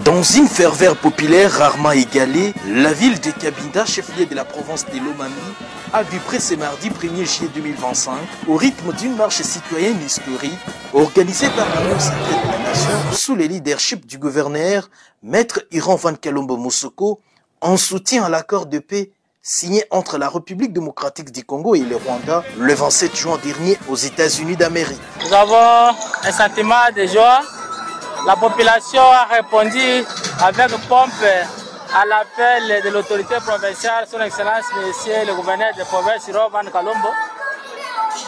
Dans une ferveur populaire rarement égalée, la ville de Cabinda, chef-lieu de la province de Lomami, a vibré ce mardi 1er juillet 2025 au rythme d'une marche citoyenne historique organisée par l'Union sacrée de la Nation sous le leadership du gouverneur Maître Iran Van Kalombo Moussoko en soutien à l'accord de paix signé entre la République démocratique du Congo et le Rwanda le 27 juin dernier aux États-Unis d'Amérique. Nous avons un sentiment de joie. La population a répondu avec pompe à l'appel de l'autorité provinciale, son Excellence Monsieur le gouverneur de province Iran Van Kalombo.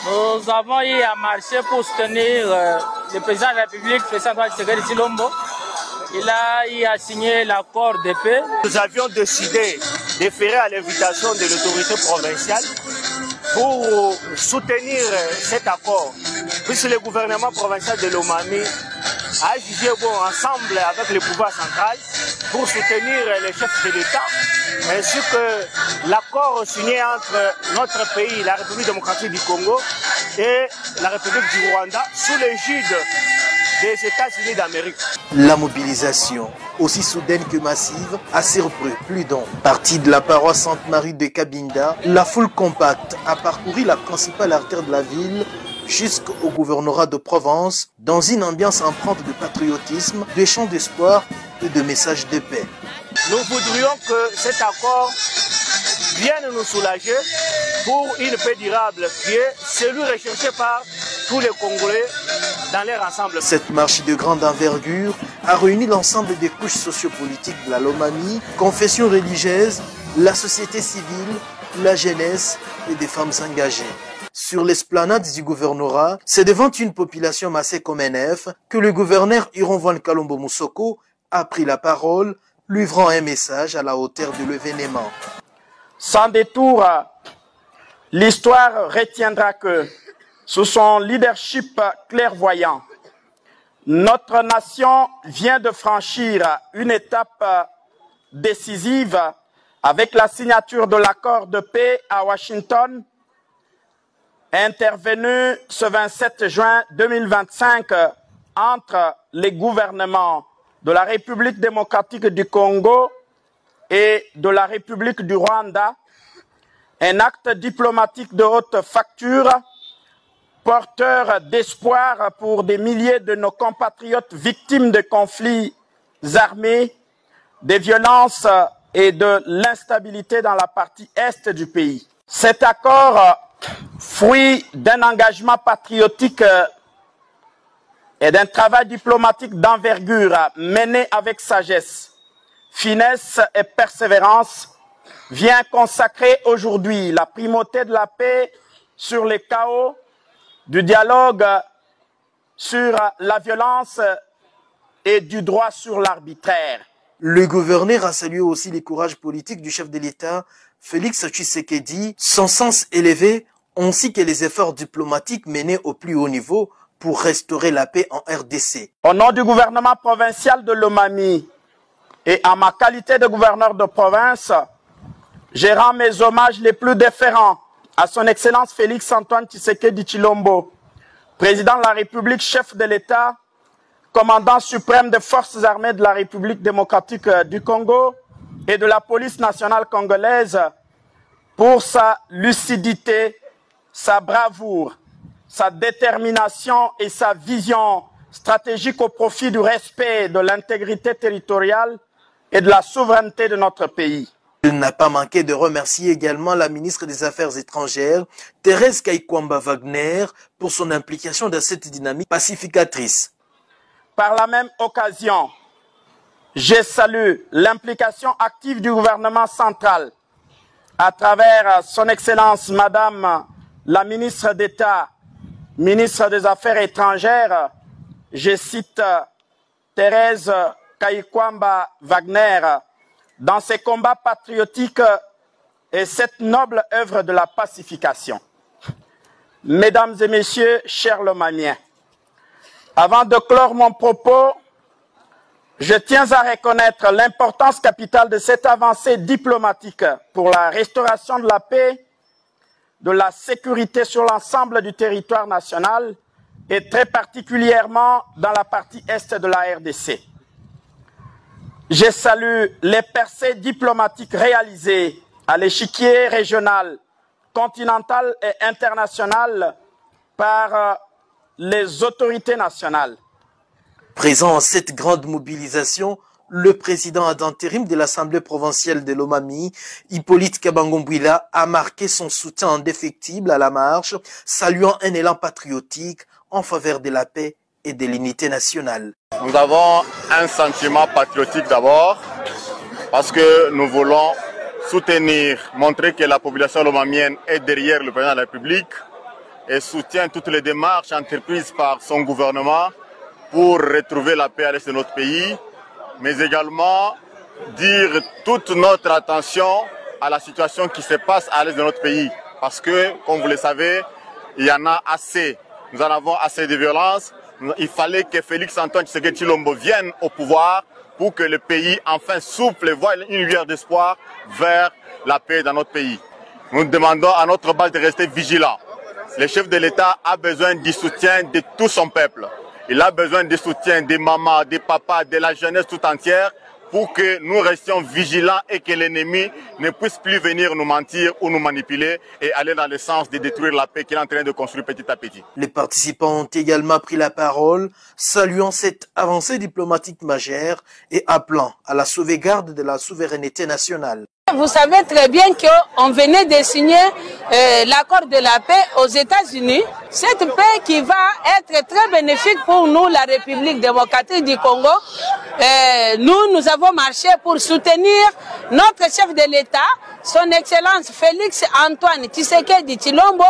Nous avons eu à marcher pour soutenir le président de la République, Félix Antoine Tshisekedi Tshilombo. Il a eu à signer l'accord de paix. Nous avions décidé de faire à l'invitation de l'autorité provinciale pour soutenir cet accord, puisque le gouvernement provincial de Lomami a jugé bon ensemble avec le pouvoir central pour soutenir les chefs de l'État, ainsi que l'accord signé entre notre pays, la République démocratique du Congo, et la République du Rwanda, sous l'égide des États-Unis d'Amérique. La mobilisation, aussi soudaine que massive, a surpris plus d'un. Partie de la paroisse Sainte-Marie de Cabinda, la foule compacte a parcouru la principale artère de la ville jusqu'au gouvernorat de Provence dans une ambiance empreinte de patriotisme, de chants d'espoir et de messages de paix. Nous voudrions que cet accord vienne nous soulager pour une paix durable qui est celui recherché par tous les Congolais dans leur ensemble. Cette marche de grande envergure a réuni l'ensemble des couches sociopolitiques de la Lomami, confessions religieuses, la société civile, la jeunesse et des femmes engagées. Sur l'esplanade du gouvernorat, c'est devant une population massée comme un œuf que le gouverneur Iran Van Kalombo Moussoko a pris la parole, livrant un message à la hauteur de l'événement. Sans détour, l'histoire retiendra que, sous son leadership clairvoyant, notre nation vient de franchir une étape décisive avec la signature de l'accord de paix à Washington, intervenu ce 27 juin 2025 entre les gouvernements de la République démocratique du Congo et de la République du Rwanda, un acte diplomatique de haute facture, porteur d'espoir pour des milliers de nos compatriotes victimes de conflits armés, des violences et de l'instabilité dans la partie est du pays. Cet accord, fruit d'un engagement patriotique et d'un travail diplomatique d'envergure mené avec sagesse, finesse et persévérance, vient consacrer aujourd'hui la primauté de la paix sur les chaos, du dialogue sur la violence et du droit sur l'arbitraire. Le gouverneur a salué aussi les courages politiques du chef de l'État, Félix Tshisekedi, son sens élevé, ainsi que les efforts diplomatiques menés au plus haut niveau pour restaurer la paix en RDC. Au nom du gouvernement provincial de Lomami et en ma qualité de gouverneur de province, je rends mes hommages les plus déférents à son Excellence Félix Antoine Tshisekedi Tshilombo, président de la République, chef de l'État, commandant suprême des forces armées de la République démocratique du Congo et de la police nationale congolaise, pour sa lucidité, sa bravoure, sa détermination et sa vision stratégique au profit du respect de l'intégrité territoriale et de la souveraineté de notre pays. Il n'a pas manqué de remercier également la ministre des Affaires étrangères, Thérèse Kaikwamba Wagner, pour son implication dans cette dynamique pacificatrice. Par la même occasion, je salue l'implication active du gouvernement central à travers son Excellence Madame la ministre d'État, ministre des Affaires étrangères, je cite Thérèse Kaikwamba Wagner, dans ses combats patriotiques et cette noble œuvre de la pacification. Mesdames et messieurs, chers Lomamiens, avant de clore mon propos, je tiens à reconnaître l'importance capitale de cette avancée diplomatique pour la restauration de la paix, de la sécurité sur l'ensemble du territoire national et très particulièrement dans la partie est de la RDC. Je salue les percées diplomatiques réalisées à l'échiquier régional, continental et international par les autorités nationales. Présent à cette grande mobilisation, le président d'intérim de l'Assemblée provinciale de Lomami, Hippolyte Kabangombuila, a marqué son soutien indéfectible à la marche, saluant un élan patriotique en faveur de la paix et de l'unité nationale. Nous avons un sentiment patriotique d'abord, parce que nous voulons soutenir, montrer que la population lomamienne est derrière le président de la République et soutient toutes les démarches entreprises par son gouvernement pour retrouver la paix à l'est de notre pays, mais également dire toute notre attention à la situation qui se passe à l'est de notre pays. Parce que, comme vous le savez, il y en a assez. Nous en avons assez de violence. Il fallait que Félix-Antoine Tshisekedi Tshilombo vienne au pouvoir pour que le pays enfin souffle et voie une lueur d'espoir vers la paix dans notre pays. Nous demandons à notre base de rester vigilants. Le chef de l'État a besoin du soutien de tout son peuple. Il a besoin du soutien des mamans, des papas, de la jeunesse tout entière pour que nous restions vigilants et que l'ennemi ne puisse plus venir nous mentir ou nous manipuler et aller dans le sens de détruire la paix qu'il est en train de construire petit à petit. Les participants ont également pris la parole, saluant cette avancée diplomatique majeure et appelant à la sauvegarde de la souveraineté nationale. Vous savez très bien qu'on venait de signer l'accord de la paix aux États-Unis. Cette paix qui va être très bénéfique pour nous, la République démocratique du Congo. Nous avons marché pour soutenir notre chef de l'État, son Excellence Félix-Antoine Tshisekedi Tshilombo,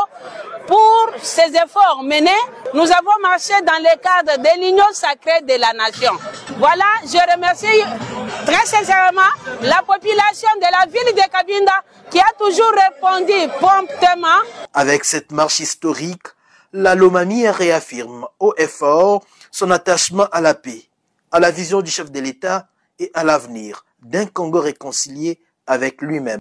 pour ses efforts menés. Nous avons marché dans le cadre de l'union sacrée de la nation. Voilà, je remercie très sincèrement la population de la ville de Cabinda qui a toujours répondu promptement. Avec cette marche historique, la Lomami réaffirme haut et fort son attachement à la paix, à la vision du chef de l'État et à l'avenir d'un Congo réconcilié avec lui-même.